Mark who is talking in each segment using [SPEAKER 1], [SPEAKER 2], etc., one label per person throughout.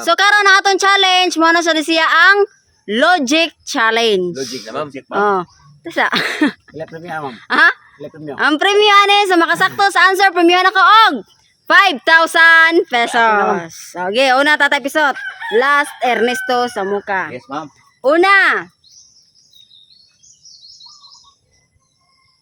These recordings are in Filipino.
[SPEAKER 1] So karon na atong challenge mo na sa siya ang logic challenge.
[SPEAKER 2] Logic na, ma'am.
[SPEAKER 1] Oh. Tasa.
[SPEAKER 3] Ilang premium, ma'am?
[SPEAKER 1] Ha?
[SPEAKER 3] Ilang premium?
[SPEAKER 1] Ang premium ani sa makasakto sa answer premium na ko og 5,000 pesos. Okay, una tatay pisot. Last Ernesto sa muka.
[SPEAKER 2] Yes, ma'am.
[SPEAKER 1] Una.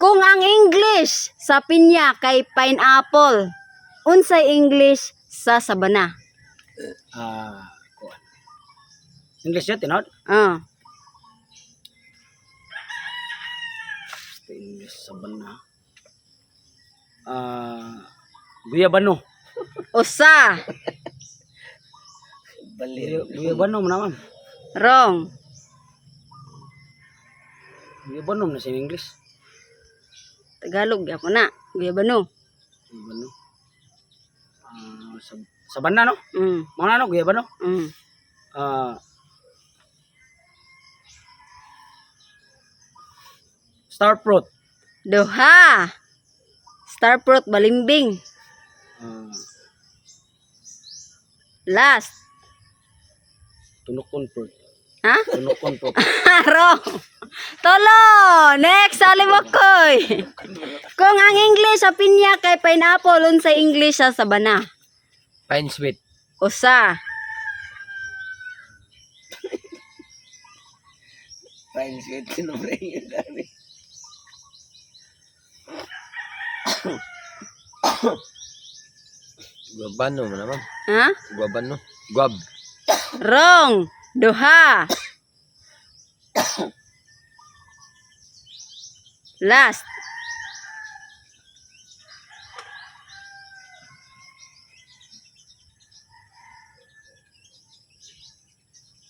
[SPEAKER 1] Kung ang English sa pinya kay pineapple, unsay English sa sabana?
[SPEAKER 3] Kuwan. English yun, tinod?
[SPEAKER 1] Ah.
[SPEAKER 3] English sa bana. Guyabano.
[SPEAKER 1] Usa.
[SPEAKER 3] Guyabano mo naman.
[SPEAKER 1] Wrong.
[SPEAKER 3] Guyabano na sa English.
[SPEAKER 1] Tagalog ako na. Guyabano.
[SPEAKER 3] Guyabano. Sa bana, no? Mga ano, guyabano? Star fruit.
[SPEAKER 1] Duha. Star fruit balimbing. Last.
[SPEAKER 3] Tunukon fruit.
[SPEAKER 1] Ha?
[SPEAKER 3] Tunukon fruit.
[SPEAKER 1] Wrong. Tolo. Next, Alimakoy. Kung ang English sa pinya kay pineapple, unsay English sa sabana?
[SPEAKER 2] Pine sweet.
[SPEAKER 1] Usa.
[SPEAKER 2] Pine sweet. Sinumbre yun dami. Guabano mo na, ma'am.
[SPEAKER 1] Ha?
[SPEAKER 2] Guabano. Guab.
[SPEAKER 1] Wrong. Duha. Last.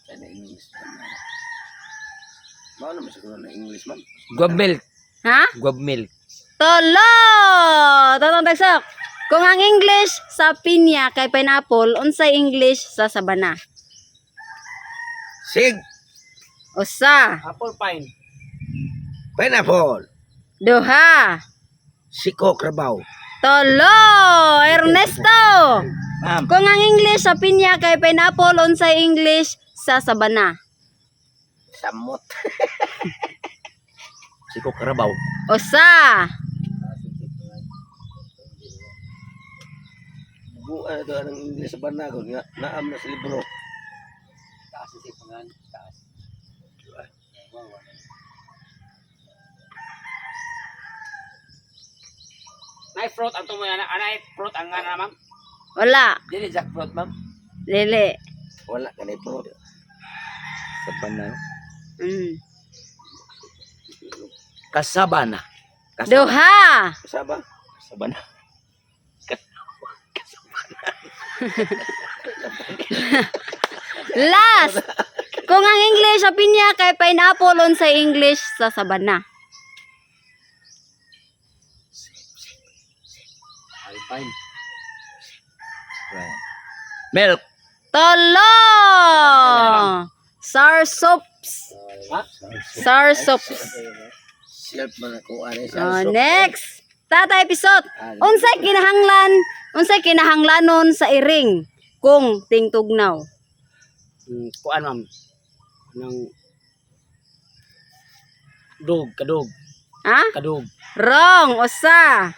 [SPEAKER 2] Sana English, ma'am. Ano naman siguro na English, ma'am? Guab milk.
[SPEAKER 1] Ha?
[SPEAKER 2] Guab milk.
[SPEAKER 1] Tolo! Totong tagsok. Kung ang English sa pinya kay pineapple, unsay English sa sabana?
[SPEAKER 2] Sig.
[SPEAKER 1] Usa.
[SPEAKER 3] Apple pine.
[SPEAKER 2] Pineapple.
[SPEAKER 1] Duha.
[SPEAKER 2] Siko krabaw.
[SPEAKER 1] Tolo! Ernesto!
[SPEAKER 2] Ma'am.
[SPEAKER 1] Kung ang English sa pinya kay pineapple, unsay English sa sabana?
[SPEAKER 2] Samot. Siko krabaw.
[SPEAKER 1] Usa.
[SPEAKER 2] Bukan ito ang English sa banagon nga naam na sa libro. Taas si pangan, taas.
[SPEAKER 3] Nay fruit ang tumoy na. Anay fruit ang nga na, ma'am?
[SPEAKER 1] Wala.
[SPEAKER 2] Dili jackfruit, ma'am.
[SPEAKER 1] Lili.
[SPEAKER 2] Wala kanay fruit. Sa banan. Kasabana.
[SPEAKER 1] Duha.
[SPEAKER 2] Kasaba. Kasabana.
[SPEAKER 1] Last. Kung ang English sa pinya kay pineapple, unsay English sa sabana?
[SPEAKER 2] Alpine. Right. Milk.
[SPEAKER 1] Tolo! Sarsops.
[SPEAKER 3] Ha?
[SPEAKER 1] Sarsops.
[SPEAKER 2] Silp man ako ari sa
[SPEAKER 1] Next. Tata episode. Unsay kinahanglanon sa iring kung tingtugnaw?
[SPEAKER 3] Kuan, ma'am. Nang kadug.
[SPEAKER 1] Ha?
[SPEAKER 3] Kadug.
[SPEAKER 1] Wrong. Usa.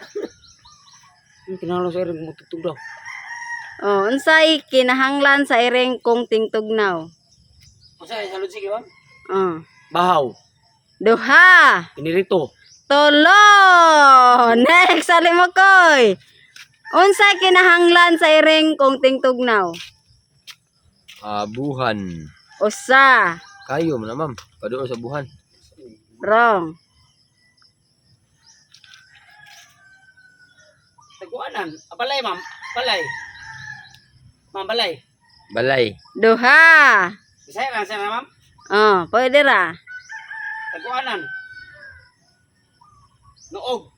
[SPEAKER 3] Kinahanglan sa iring mo tutug daw.
[SPEAKER 1] Oh, unsay kinahanglan sa iring kung tingtugnaw?
[SPEAKER 3] Usa sa sige, ma'am.
[SPEAKER 1] Oh.
[SPEAKER 3] Bahaw.
[SPEAKER 1] Duha.
[SPEAKER 3] Pinirito.
[SPEAKER 1] Tolo. Next, Alimakoy. Unsay kinahanglan sa iring kung tingtugnaw?
[SPEAKER 2] buhan.
[SPEAKER 1] Usa.
[SPEAKER 2] Kayo mo na, ma'am. Padoon sa buhan.
[SPEAKER 1] Wrong.
[SPEAKER 3] Taguanan. Balay, ma'am. Balay. Ma'am, balay.
[SPEAKER 2] Balay.
[SPEAKER 1] Duha.
[SPEAKER 3] Bisaya lang siya na, ma'am.
[SPEAKER 1] Oh, pwede ra.
[SPEAKER 3] Taguanan. Noog.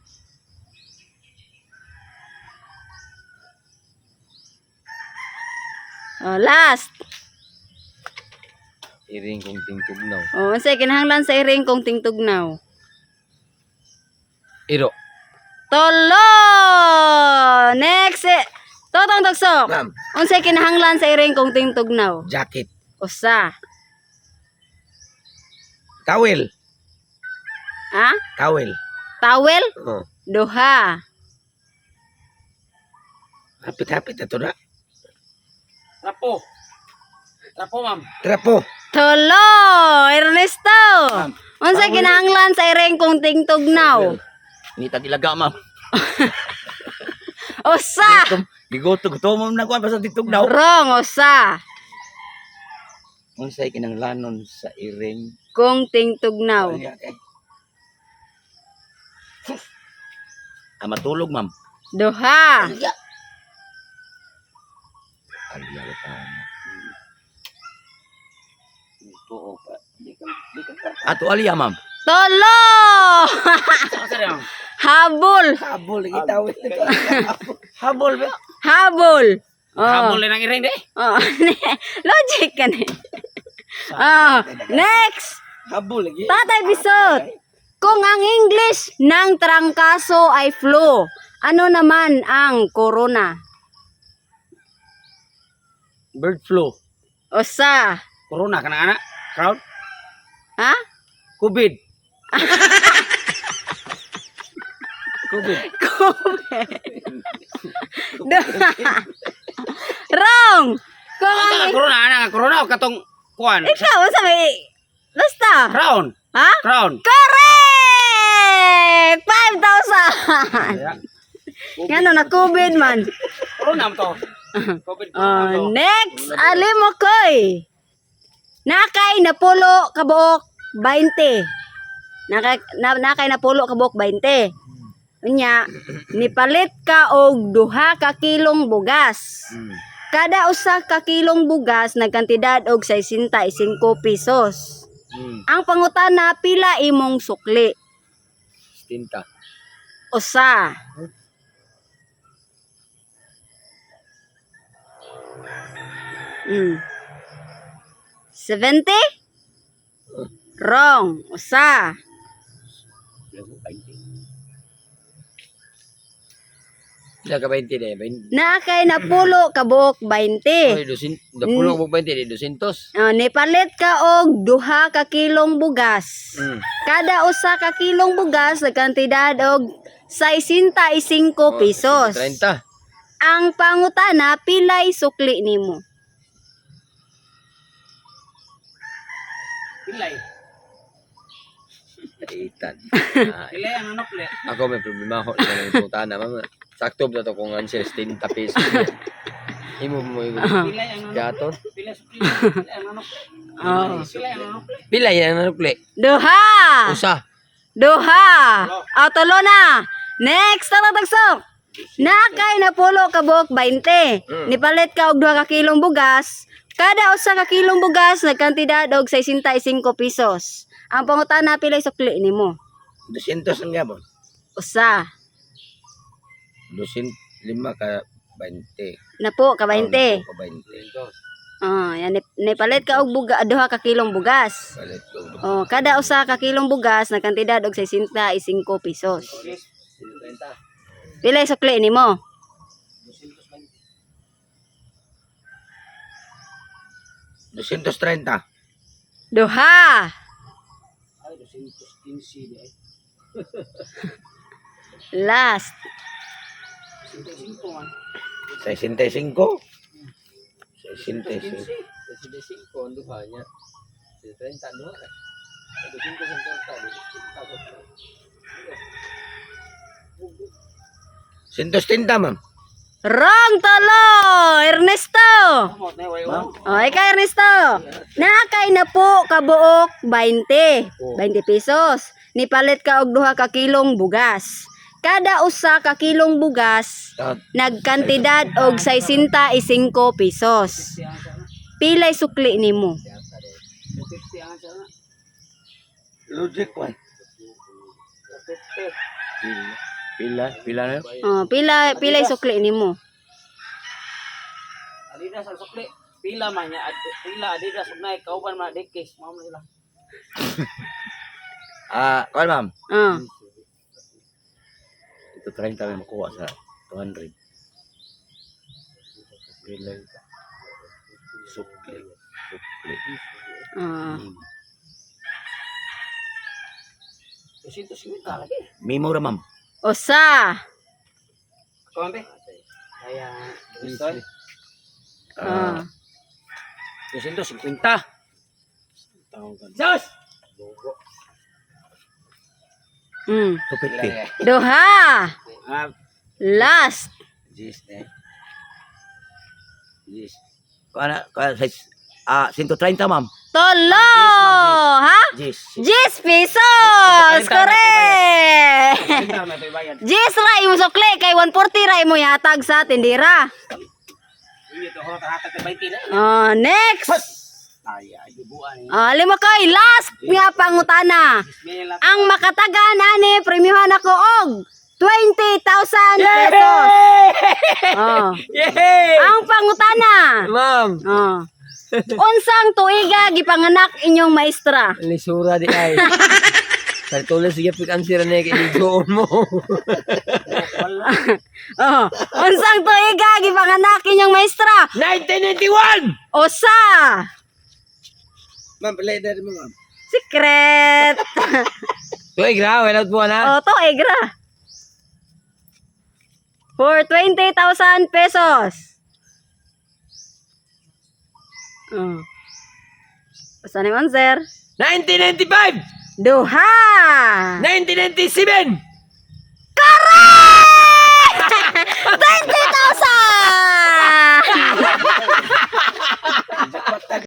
[SPEAKER 1] Oh, last.
[SPEAKER 2] Iring kong tingtugnaw.
[SPEAKER 1] Oh, unsay kinahanglan sa iring kung tingtugnaw?
[SPEAKER 2] Iro.
[SPEAKER 1] Tolo! Next. Totong tagsok.
[SPEAKER 2] Ma'am.
[SPEAKER 1] Unsay kinahanglan sa iring kung tingtugnaw?
[SPEAKER 2] Jacket.
[SPEAKER 1] Usa.
[SPEAKER 2] Towel.
[SPEAKER 1] Ha?
[SPEAKER 2] Towel.
[SPEAKER 1] Towel?
[SPEAKER 2] Oh.
[SPEAKER 1] Duha.
[SPEAKER 2] Hapit-hapit na to na.
[SPEAKER 3] Trapo. Trapo, ma'am.
[SPEAKER 2] Trapo.
[SPEAKER 1] Tulo. Ernesto. Unsay kinahanglan sa iring kung tingtugnaw?
[SPEAKER 2] Ni tagilaga, ma'am.
[SPEAKER 1] Usa.
[SPEAKER 2] Gigoto mo na kuan basta titugnaw.
[SPEAKER 1] Wrong. Usa.
[SPEAKER 2] Unsay kinahanglanon sa iring?
[SPEAKER 1] Kung tingtugnaw.
[SPEAKER 2] Matulog, ma'am.
[SPEAKER 1] Duha.
[SPEAKER 2] Ato aliya, ma'am.
[SPEAKER 1] Tulo.
[SPEAKER 3] Asa rin, ma'am?
[SPEAKER 1] Habol.
[SPEAKER 2] Habol lagi tawid. Habol ba?
[SPEAKER 1] Habol. Oh.
[SPEAKER 3] Habol lang ang iring, de.
[SPEAKER 1] Oh. Logic ka ni. Oh. Next.
[SPEAKER 2] Habol lagi.
[SPEAKER 1] Tatay Bisot. Kung ang English ng trangkaso ay flu, ano naman ang corona?
[SPEAKER 2] Bird flu.
[SPEAKER 1] Usa.
[SPEAKER 3] Corona ka na, anak. Crowd.
[SPEAKER 1] Ha?
[SPEAKER 2] COVID. COVID.
[SPEAKER 1] Wrong. Kung
[SPEAKER 3] Asa
[SPEAKER 1] ang
[SPEAKER 3] ka corona, anak. Corona o katong kuan.
[SPEAKER 1] ikaw sabi basta.
[SPEAKER 3] Crown.
[SPEAKER 1] Ha?
[SPEAKER 3] Crown.
[SPEAKER 1] Correct! 5,000! Ngano na COVID man.
[SPEAKER 3] Corona mo to. COVID corona to.
[SPEAKER 1] Next, alim mo koy. Nakay na pulo kabuok 20. Nakay na pulo kabuok 20. Unya, nipalit ka og duha ka kilong bugas. Kada usa ka kilong bugas nagkantidad og 65 pesos. Ang pangutana pila imong sukli?
[SPEAKER 2] Tinta.
[SPEAKER 1] Usa. Mm. 70? Wrong. Usa.
[SPEAKER 2] Ila ka 20 de, 20.
[SPEAKER 1] Nakay na pulo kabuok 20.
[SPEAKER 2] Oy, dosin, da pulo mo 20 de 200.
[SPEAKER 1] Nipalit ka og duha ka kilong bugas. Kada usa ka kilong bugas nagkantidad og 65 pesos.
[SPEAKER 2] 30.
[SPEAKER 1] Ang pangutana pilay sukli nimo?
[SPEAKER 3] Pilay.
[SPEAKER 2] Itan.
[SPEAKER 3] Pilay ang anok, le.
[SPEAKER 2] Ako may problema ho sa putana, ma'am. Sakto ba to kung ang 60 pesos. Imo mo
[SPEAKER 3] Pilay ang anok.
[SPEAKER 2] gato.
[SPEAKER 3] Pilay ang anok.
[SPEAKER 1] Oh.
[SPEAKER 3] Pilay ang anok.
[SPEAKER 2] Pila yan ano ple?
[SPEAKER 1] Duha.
[SPEAKER 2] Usa.
[SPEAKER 1] Duha. Tulo na. Next na tagsok. Nakay na pulo ka buok 20. Nipalit ka og duha ka kilong bugas. Kada usa ka kilong bugas nagkantidad og 65 pesos. Ang pangutana pilay sukli nimo?
[SPEAKER 2] 200 ang gabon.
[SPEAKER 1] Usa.
[SPEAKER 2] 205 ka 20.
[SPEAKER 1] Napo ka 20.
[SPEAKER 2] Ka 20.
[SPEAKER 1] Yan nipalit ka og duha ka kilong bugas.
[SPEAKER 2] Palit ko.
[SPEAKER 1] Kada usa ka kilong bugas nagkantidad og 65 pesos. Pilay sukli nimo?
[SPEAKER 2] 230.
[SPEAKER 1] Duha.
[SPEAKER 3] Ay, 215 de.
[SPEAKER 1] Last.
[SPEAKER 3] 5 man.
[SPEAKER 2] 65. 65.
[SPEAKER 3] 65
[SPEAKER 2] ang duha niya. 30 duha. 130, ma'am.
[SPEAKER 1] Wrong tolo, Ernesto.
[SPEAKER 3] Amot na wayo.
[SPEAKER 1] Ikaw Ernesto. Nakay na po kabuok 20. 20 pesos. Nipalit ka og duha ka kilong bugas. Kada usa ka kilong bugas nagkantidad og 65 pesos. Pilay sukli nimo?
[SPEAKER 3] 50 ang sana.
[SPEAKER 2] Logic one.
[SPEAKER 3] 50.
[SPEAKER 2] Pila na.
[SPEAKER 1] Pilay sukli nimo?
[SPEAKER 3] Adidas ang sukli. Pila man niya. Pila Adidas ugnay kauban man dekes. Mao man sila.
[SPEAKER 2] Kuan ma'am.
[SPEAKER 1] Ah.
[SPEAKER 2] Ito 30 may makuha sa 200. Sukli.
[SPEAKER 1] Ah.
[SPEAKER 3] 250 lagi.
[SPEAKER 2] Mimo ra ma'am.
[SPEAKER 1] Usa.
[SPEAKER 3] Kombe. Kaya gusto.
[SPEAKER 1] Ah.
[SPEAKER 3] 250. Sus!
[SPEAKER 1] Mm.
[SPEAKER 2] 250.
[SPEAKER 1] Duha.
[SPEAKER 3] Ah,
[SPEAKER 1] Last.
[SPEAKER 2] Jis eh. Jis. Kuana 130 ma'am.
[SPEAKER 1] Tolo. Ha?
[SPEAKER 2] Jis.
[SPEAKER 1] 10 pesos. Correct.
[SPEAKER 3] ito may bayad.
[SPEAKER 1] 10 ra imo sukli kay 140 ra imo yatag sa tindira.
[SPEAKER 3] Hindi to ho tahatag kay 20 na.
[SPEAKER 1] Next.
[SPEAKER 3] Ay, dubuan ni.
[SPEAKER 1] Limo kay last nga pangutana.
[SPEAKER 3] Bismillah.
[SPEAKER 1] Ang makatagan ani premiuhan ako og 20,000 pesos. Oh.
[SPEAKER 2] Yay!
[SPEAKER 1] Ang pangutana.
[SPEAKER 2] Ma'am.
[SPEAKER 1] Oh. Unsang tuiga gipanganak inyong maestra?
[SPEAKER 2] Lisura di ay. Kartulas sige pik answer na kay doon mo.
[SPEAKER 3] Wala.
[SPEAKER 1] Oh. Unsang tuiga gipanganak inyong maestra?
[SPEAKER 2] 1991.
[SPEAKER 1] Usa.
[SPEAKER 2] Ma'am, leader mo ma'am.
[SPEAKER 1] Secret.
[SPEAKER 2] Tuig ra, wala po na.
[SPEAKER 1] Oh, tuigra. For 20,000 pesos. Oh. Basta ni answer.
[SPEAKER 2] 1995.
[SPEAKER 1] Duha.
[SPEAKER 2] 1997.
[SPEAKER 1] Correct! 20,000!